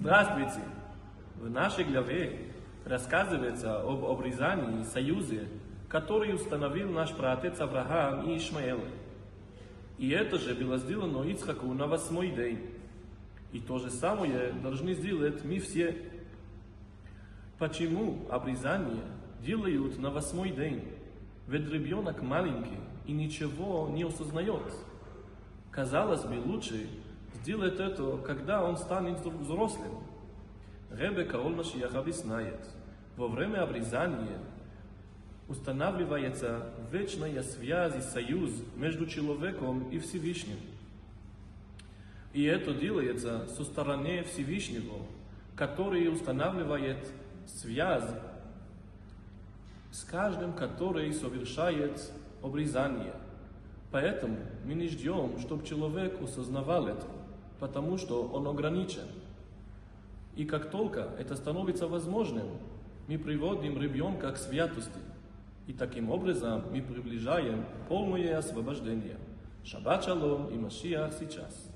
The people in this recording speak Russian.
Здравствуйте! В нашей главе рассказывается об обрезании союза, который установил наш праотец Авраам и Ишмаэл. И это же было сделано Ицхаку на 8-й день. И то же самое должны сделать мы все. Почему обрезание делают на 8-й день? Ведь ребенок маленький и ничего не осознает. Казалось бы, лучше сделать это, когда он станет взрослым. Ребе Каоль Машиах объясняет, во время обрезания устанавливается вечная связь и союз между человеком и Всевышним. И это делается со стороны Всевышнего, который устанавливает связь с каждым, который совершает обрезание. Поэтому мы не ждем, чтобы человек осознавал это, потому что он ограничен. И как только это становится возможным, мы приводим ребенка к святости. И таким образом мы приближаем полное освобождение. Шаббат шалом и Машиах сейчас.